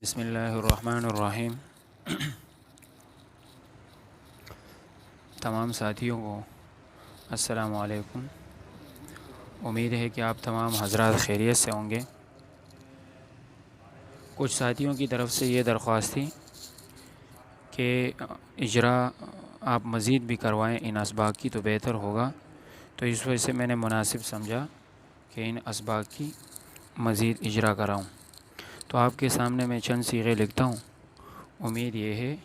بسم اللہ الرحمن الرحیم۔ تمام ساتھیوں کو السلام علیکم۔ امید ہے کہ آپ تمام حضرات خیریت سے ہوں گے۔ کچھ ساتھیوں کی طرف سے یہ درخواست تھی کہ اجرا آپ مزید بھی کروائیں ان اسباق کی تو بہتر ہوگا، تو اس وجہ سے میں نے مناسب سمجھا کہ ان اسباق کی مزید اجرا کراؤں۔ تو آپ کے سامنے میں چند صیغے لکھتا ہوں۔ امید یہ ہے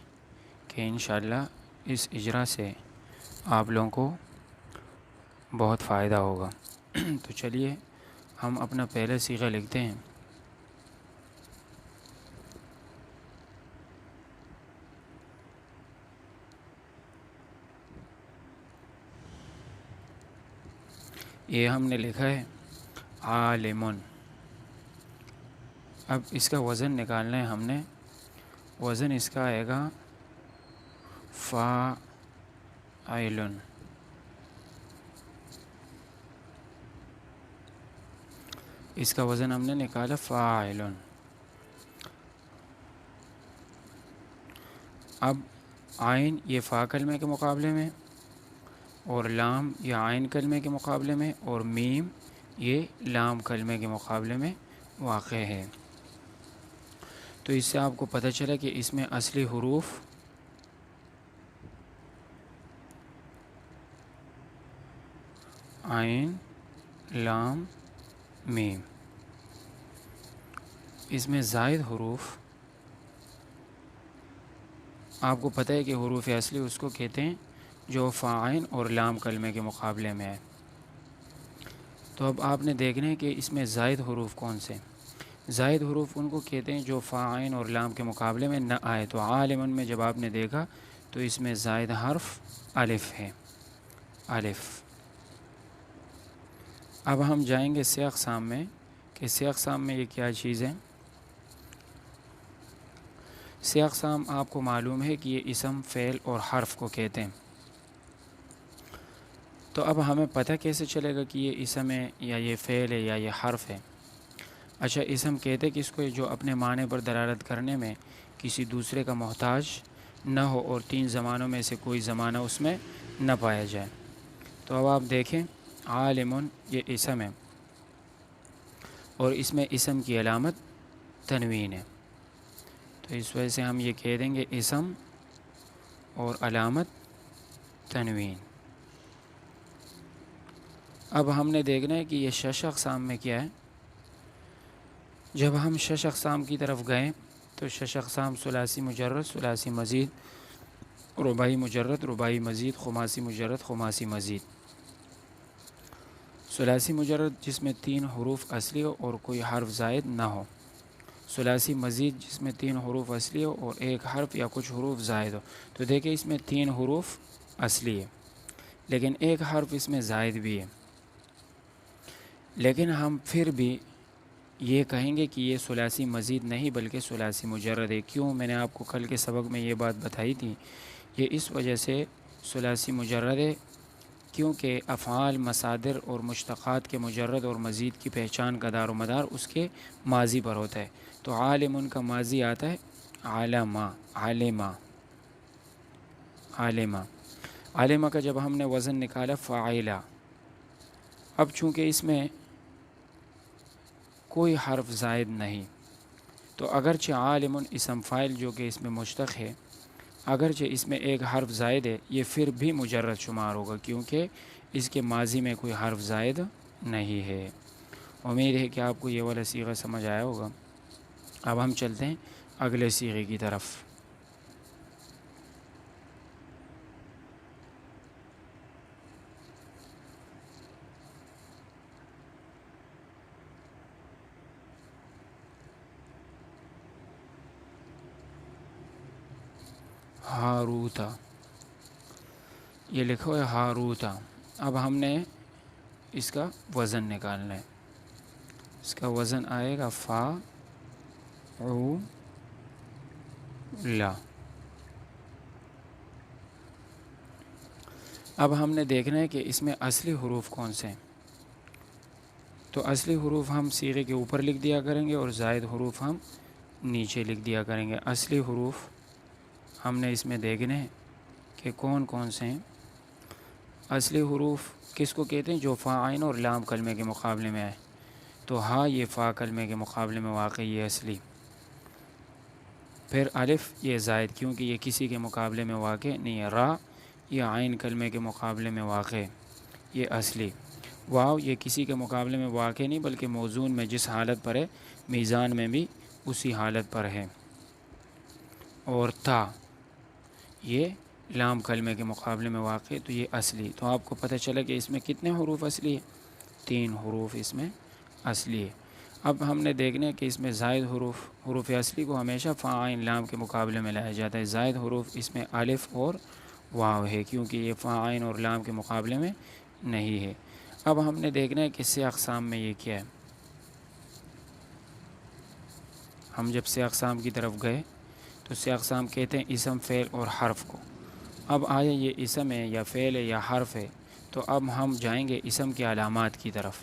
کہ انشاءاللہ اس اجرا سے آپ لوگوں کو بہت فائدہ ہوگا۔ تو چلیے ہم اپنا پہلے صیغہ لکھتے ہیں۔ یہ ہم نے لکھا ہے عالمن۔ اب اس کا وزن نکالنا ہے ہم نے۔ وزن اس کا آئے گا فاعلن۔ اس کا وزن ہم نے نکالا فاعلن۔ اب عین یہ فا کلمے کے مقابلے میں، اور لام یہ عین کلمے کے مقابلے میں، اور میم یہ لام کلمے کے مقابلے میں واقع ہے۔ تو اس سے آپ کو پتہ چلا کہ اس میں اصلی حروف عین لام میم، اس میں زائد حروف آپ کو پتہ ہے کہ حروف اصلی اس کو کہتے ہیں جو فا عین اور لام کلمے کے مقابلے میں ہے۔ تو اب آپ نے دیکھنا ہے کہ اس میں زائد حروف کون سے؟ زائد حروف ان کو کہتے ہیں جو فا عین اور لام کے مقابلے میں نہ آئے۔ تو عالمن میں جب آپ نے دیکھا تو اس میں زائد حرف الف ہے، الف۔ اب ہم جائیں گے سے اقسام میں کہ سے اقسام میں یہ کیا چیز ہے۔ سے اقسام آپ کو معلوم ہے کہ یہ اسم، فعل اور حرف کو کہتے ہیں۔ تو اب ہمیں پتہ کیسے چلے گا کہ یہ اسم ہے یا یہ فعل ہے یا یہ حرف ہے؟ اچھا، اسم کہتے کس کو جو اپنے معنی پر دلالت کرنے میں کسی دوسرے کا محتاج نہ ہو اور تین زمانوں میں سے کوئی زمانہ اس میں نہ پایا جائے۔ تو اب آپ دیکھیں عالمن یہ اسم ہے، اور اس میں اسم کی علامت تنوین ہے۔ تو اس وجہ سے ہم یہ کہہ دیں گے اسم اور علامت تنوین۔ اب ہم نے دیکھنا ہے کہ یہ شش اقسام میں کیا ہے۔ جب ہم شش اقسام کی طرف گئے تو شش اقسام ثلاثی مجرد، ثلاثی مزید، رباعی مجرد، رباعی مزید، خماسی مجرد، خماسی مزید۔ ثلاثی مجرد جس میں تین حروف اصلی ہو اور کوئی حرف زائد نہ ہو۔ ثلاثی مزید جس میں تین حروف اصلی ہو اور ایک حرف یا کچھ حروف زائد ہو۔ تو دیکھیں اس میں تین حروف اصلی ہے لیکن ایک حرف اس میں زائد بھی ہے، لیکن ہم پھر بھی یہ کہیں گے کہ یہ ثلاثی مزید نہیں بلکہ ثلاثی مجرد ہے۔ کیوں؟ میں نے آپ کو کل کے سبق میں یہ بات بتائی تھی۔ یہ اس وجہ سے ثلاثی مجرد ہے کیونکہ افعال، مصادر اور مشتقات کے مجرد اور مزید کی پہچان کا دار و مدار اس کے ماضی پر ہوتا ہے۔ تو عالمن کا ماضی آتا ہے علمہ، علمہ، علمہ۔ علمہ کا جب ہم نے وزن نکالا فاعلہ۔ اب چونکہ اس میں کوئی حرف زائد نہیں، تو اگرچہ عالمن اسم فاعل جو کہ اس میں مشتق ہے، اگرچہ اس میں ایک حرف زائد ہے، یہ پھر بھی مجرد شمار ہوگا کیونکہ اس کے ماضی میں کوئی حرف زائد نہیں ہے۔ امید ہے کہ آپ کو یہ والا صیغہ سمجھ آیا ہوگا۔ اب ہم چلتے ہیں اگلے صیغے کی طرف۔ ہاروتا، یہ لکھو ہے ہاروتا۔ اب ہم نے اس کا وزن نکالنا ہے۔ اس کا وزن آئے گا فا عو لا۔ اب ہم نے دیکھنا ہے کہ اس میں اصلی حروف کون سے ہیں۔ تو اصلی حروف ہم صیغے کے اوپر لکھ دیا کریں گے اور زائد حروف ہم نیچے لکھ دیا کریں گے۔ اصلی حروف ہم نے اس میں دیکھنے ہیں کہ کون کون سے ہیں۔ اصلی حروف کس کو کہتے ہیں؟ جو فا عین اور لام کلمے کے مقابلے میں آئے۔ تو ہا یہ فا کلمے کے مقابلے میں واقع، یہ اصلی۔ پھر الف یہ زائد، کیونکہ یہ کسی کے مقابلے میں واقع نہیں ہے۔ را یہ عین کلمے کے مقابلے میں واقع، یہ اصلی۔ واو یہ کسی کے مقابلے میں واقع نہیں بلکہ موزون میں جس حالت پر ہے میزان میں بھی اسی حالت پر ہے۔ اور تا یہ لام کلمے کے مقابلے میں واقع، تو یہ اصلی۔ تو آپ کو پتہ چلا کہ اس میں کتنے حروف اصلی ہے؟ 3 حروف اس میں اصلی ہے۔ اب ہم نے دیکھنا ہے کہ اس میں زائد حروف اصلی کو ہمیشہ فا عین لام کے مقابلے میں لایا جاتا ہے۔ زائد حروف اس میں الف اور واو ہے، کیونکہ یہ فا عین اور لام کے مقابلے میں نہیں ہے۔ اب ہم نے دیکھنا ہے کہ سے اقسام میں یہ کیا ہے۔ ہم جب سے اقسام کی طرف گئے تو سے اقسام کہتے ہیں اسم، فعل اور حرف کو۔ اب آیا یہ اسم ہے یا فعل ہے یا حرف ہے، تو اب ہم جائیں گے اسم کی علامات کی طرف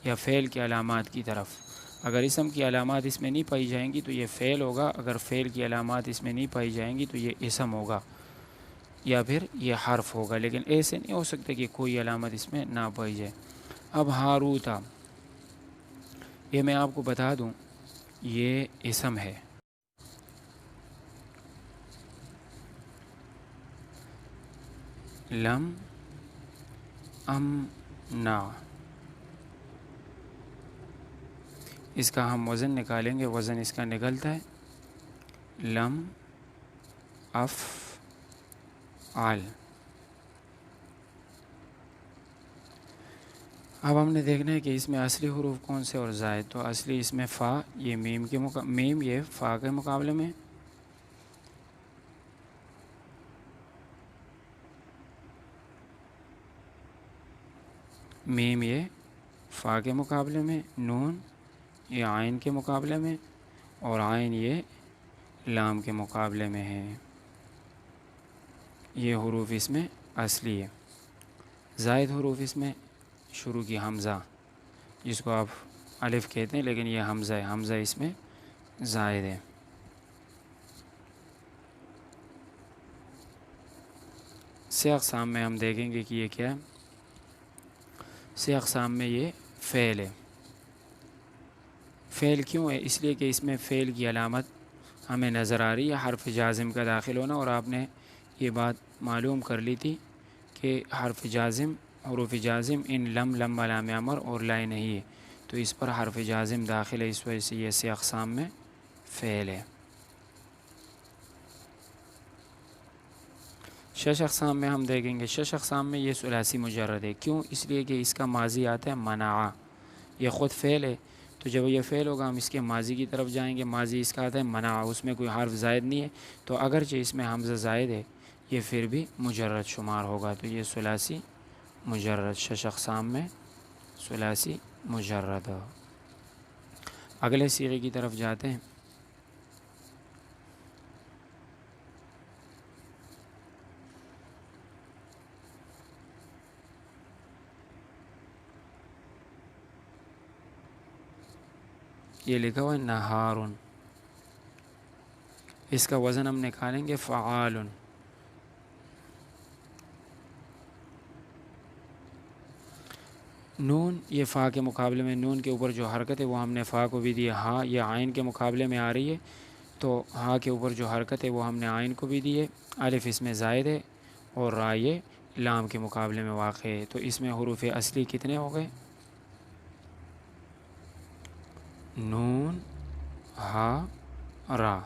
یا فعل کی علامات کی طرف۔ اگر اسم کی علامات اس میں نہیں پائی جائیں گی تو یہ فعل ہوگا، اگر فعل کی علامات اس میں نہیں پائی جائیں گی تو یہ اسم ہوگا یا پھر یہ حرف ہوگا، لیکن ایسے نہیں ہو سکتا کہ کوئی علامت اس میں نہ پائی جائے۔ اب ہاروتا یہ میں آپ کو بتا دوں، یہ اسم ہے۔ لم ام نا، اس کا ہم وزن نکالیں گے، وزن اس کا نکلتا ہے لم اف آل۔ اب ہم نے دیکھنا ہے کہ اس میں اصلی حروف کون سے اور زائد۔ تو اصلی اس میں فا یہ میم یہ فا کے مقابلے میں، میم یہ فا کے مقابلے میں، نون یہ عین کے مقابلے میں، اور عین یہ لام کے مقابلے میں ہے۔ یہ حروف اس میں اصلی ہے۔ زائد حروف اس میں شروع کی حمزہ، جس کو آپ الف کہتے ہیں لیکن یہ حمزہ ہے، حمزہ اس میں زائد ہے۔ سے اقسام میں ہم دیکھیں گے کہ یہ کیا ہے۔ سے اقسام میں یہ فعل ہے۔ فعل کیوں ہے؟ اس لیے کہ اس میں فعل کی علامت ہمیں نظر آ رہی ہے، حرف جازم کا داخل ہونا، اور آپ نے یہ بات معلوم کر لی تھی کہ حروف جازم ان لم علام امر اور لائے نہیں ہے، تو اس پر حرف جازم داخل ہے، اس وجہ سے یہ سے اقسام میں فعل ہے۔ شش اقسام میں ہم دیکھیں گے، شش اقسام میں یہ ثلاثی مجرد ہے۔ کیوں؟ اس لیے کہ اس کا ماضی آتا ہے منع، یہ خود فعل ہے، تو جب یہ فعل ہوگا ہم اس کے ماضی کی طرف جائیں گے، ماضی اس کا آتا ہے منع، اس میں کوئی حرف زائد نہیں ہے، تو اگرچہ اس میں حمزہ زائد ہے یہ پھر بھی مجرد شمار ہوگا، تو یہ ثلاثی مجرد، شش اقسام میں ثلاثی مجرد۔ اگلے صیغے کی طرف جاتے ہیں۔ یہ لکھا ہوا ہے نہارن، اس کا وزن ہم نکالیں گے فعالن۔ نون یہ فا کے مقابلے میں، نون کے اوپر جو حرکت ہے وہ ہم نے فا کو بھی دی ہے۔ ہاں یہ عین کے مقابلے میں آ رہی ہے، تو ہاں کے اوپر جو حرکت ہے وہ ہم نے عین کو بھی دی ہے۔ الف اس میں زائد ہے اور را یہ لام کے مقابلے میں واقع ہے، تو اس میں حروف اصلی کتنے ہو گئے؟ نون ہا را،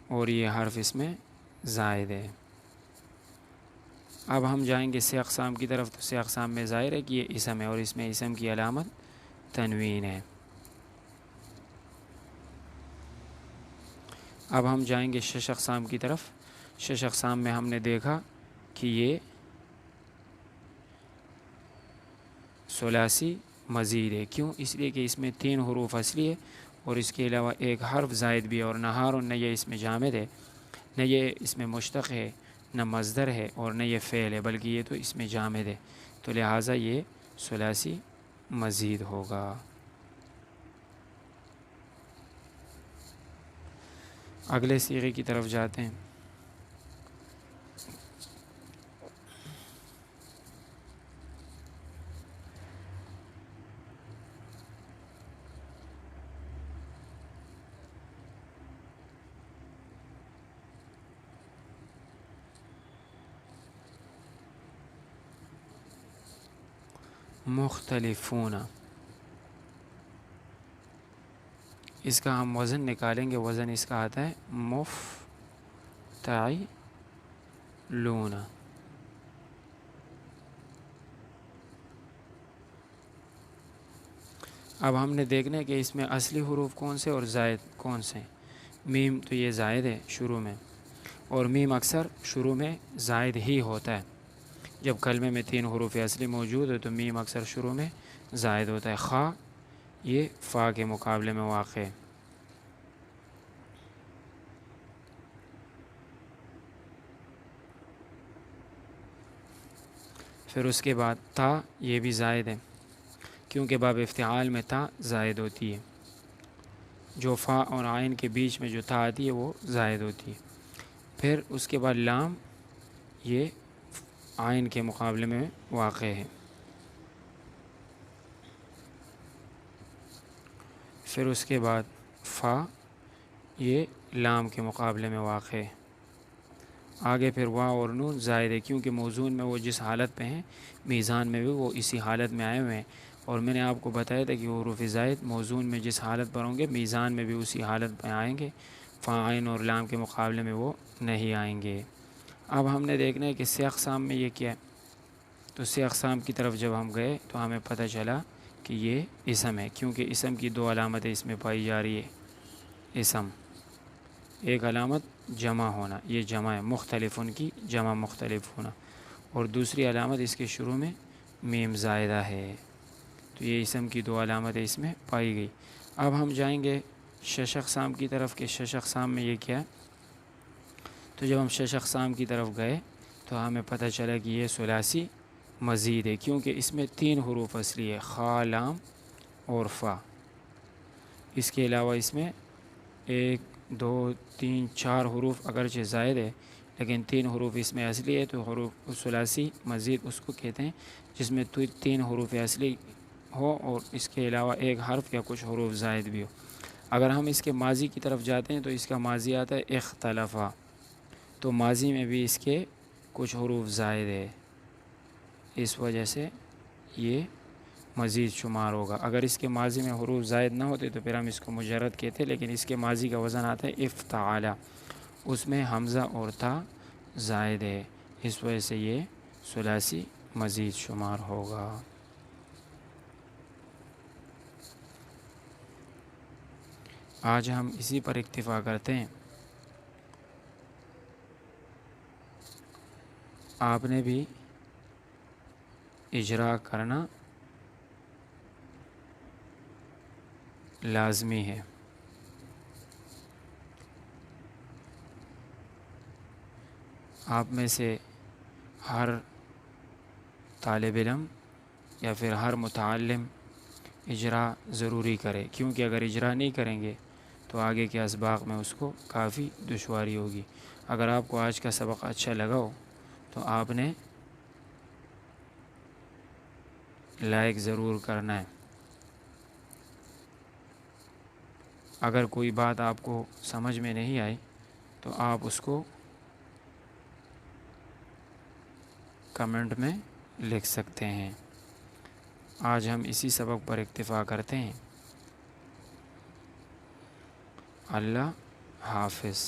اور یہ حرف اس میں زائد ہے۔ اب ہم جائیں گے سے اقسام کی طرف، تو سے اقسام میں ظاہر ہے کہ یہ اسم ہے، اور اس میں اسم کی علامت تنوین ہے۔ اب ہم جائیں گے شش اقسام کی طرف۔ شش اقسام میں ہم نے دیکھا کہ یہ ثلاثی مزید ہے۔ کیوں؟ اس لیے کہ اس میں 3 حروف اصلی ہے اور اس کے علاوہ ایک حرف زائد بھی، اور نہار نہ یہ اس میں جامد ہے، نہ یہ اس میں مشتق ہے، نہ مصدر ہے، اور نہ یہ فعل ہے، بلکہ یہ تو اس میں جامد ہے، تو لہٰذا یہ ثلاثی مزید ہوگا۔ اگلے صیغے کی طرف جاتے ہیں۔ مختلفون، اس کا ہم وزن نکالیں گے، وزن اس کا آتا ہے مفتعلون۔ اب ہم نے دیکھنا ہے کہ اس میں اصلی حروف کون سے اور زائد کون سے۔ میم تو یہ زائد ہے شروع میں، اور میم اکثر شروع میں زائد ہی ہوتا ہے۔ جب کلمے میں 3 حروف اصلی موجود ہے تو میم اکثر شروع میں زائد ہوتا ہے۔ خا یہ فا کے مقابلے میں واقع ہے۔ پھر اس کے بعد تا، یہ بھی زائد ہے کیونکہ باب افتعال میں تا زائد ہوتی ہے۔ جو فا اور عین کے بیچ میں جو تا آتی ہے وہ زائد ہوتی ہے۔ پھر اس کے بعد لام، یہ عین کے مقابلے میں واقع ہے۔ پھر اس کے بعد فا، یہ لام کے مقابلے میں واقع ہے۔ آگے پھر وا اور نون زائد ہے کیونکہ موزون میں وہ جس حالت پہ ہیں میزان میں بھی وہ اسی حالت میں آئے ہوئے ہیں، اور میں نے آپ کو بتایا تھا کہ حروف زائد موزون میں جس حالت پر ہوں گے میزان میں بھی اسی حالت پہ آئیں گے، فا عین اور لام کے مقابلے میں وہ نہیں آئیں گے۔ اب ہم نے دیکھنا ہے کہ سے اقسام میں یہ کیا ہے، تو سے اقسام کی طرف جب ہم گئے تو ہمیں پتہ چلا کہ یہ اسم ہے، کیونکہ اسم کی 2 علامتیں اس میں پائی جا رہی ہے۔ اسم ایک علامت جمع ہونا، یہ جمع ہے، مختلف ان کی جمع مختلف ہونا، اور دوسری علامت اس کے شروع میں میم زائدہ ہے۔ تو یہ اسم کی 2 علامتیں اس میں پائی گئی۔ اب ہم جائیں گے شش اقسام کی طرف کہ شش اقسام میں یہ کیا ہے۔ تو جب ہم شش اقسام کی طرف گئے تو ہمیں پتہ چلا کہ یہ ثلاثی مزید ہے، کیونکہ اس میں 3 حروف اصلی ہے، خا، لام اور فا۔ اس کے علاوہ اس میں 1 2 3 4 حروف اگرچہ زائد ہے لیکن 3 حروف اس میں اصلی ہے، تو حروف ثلاثی مزید اس کو کہتے ہیں جس میں 3 حروف اصلی ہو اور اس کے علاوہ ایک حرف یا کچھ حروف زائد بھی ہو۔ اگر ہم اس کے ماضی کی طرف جاتے ہیں تو اس کا ماضی آتا ہے اختلفا، تو ماضی میں بھی اس کے کچھ حروف زائد ہے، اس وجہ سے یہ مزید شمار ہوگا۔ اگر اس کے ماضی میں حروف زائد نہ ہوتے تو پھر ہم اس کو مجرد کہتے، لیکن اس کے ماضی کا وزن آتا ہے افتعالا، اس میں حمزہ اور تا زائد ہے، اس وجہ سے یہ ثلاثی مزید شمار ہوگا۔ آج ہم اسی پر اکتفا کرتے ہیں۔ آپ نے بھی اجرا کرنا لازمی ہے۔ آپ میں سے ہر طالب علم یا پھر ہر متعلم اجرا ضروری کرے، کیونکہ اگر اجرا نہیں کریں گے تو آگے کے اسباق میں اس کو کافی دشواری ہوگی۔ اگر آپ کو آج کا سبق اچھا لگا ہو تو آپ نے لائک ضرور کرنا ہے۔ اگر کوئی بات آپ کو سمجھ میں نہیں آئی تو آپ اس کو کمنٹ میں لکھ سکتے ہیں۔ آج ہم اسی سبق پر اکتفا کرتے ہیں۔ اللہ حافظ۔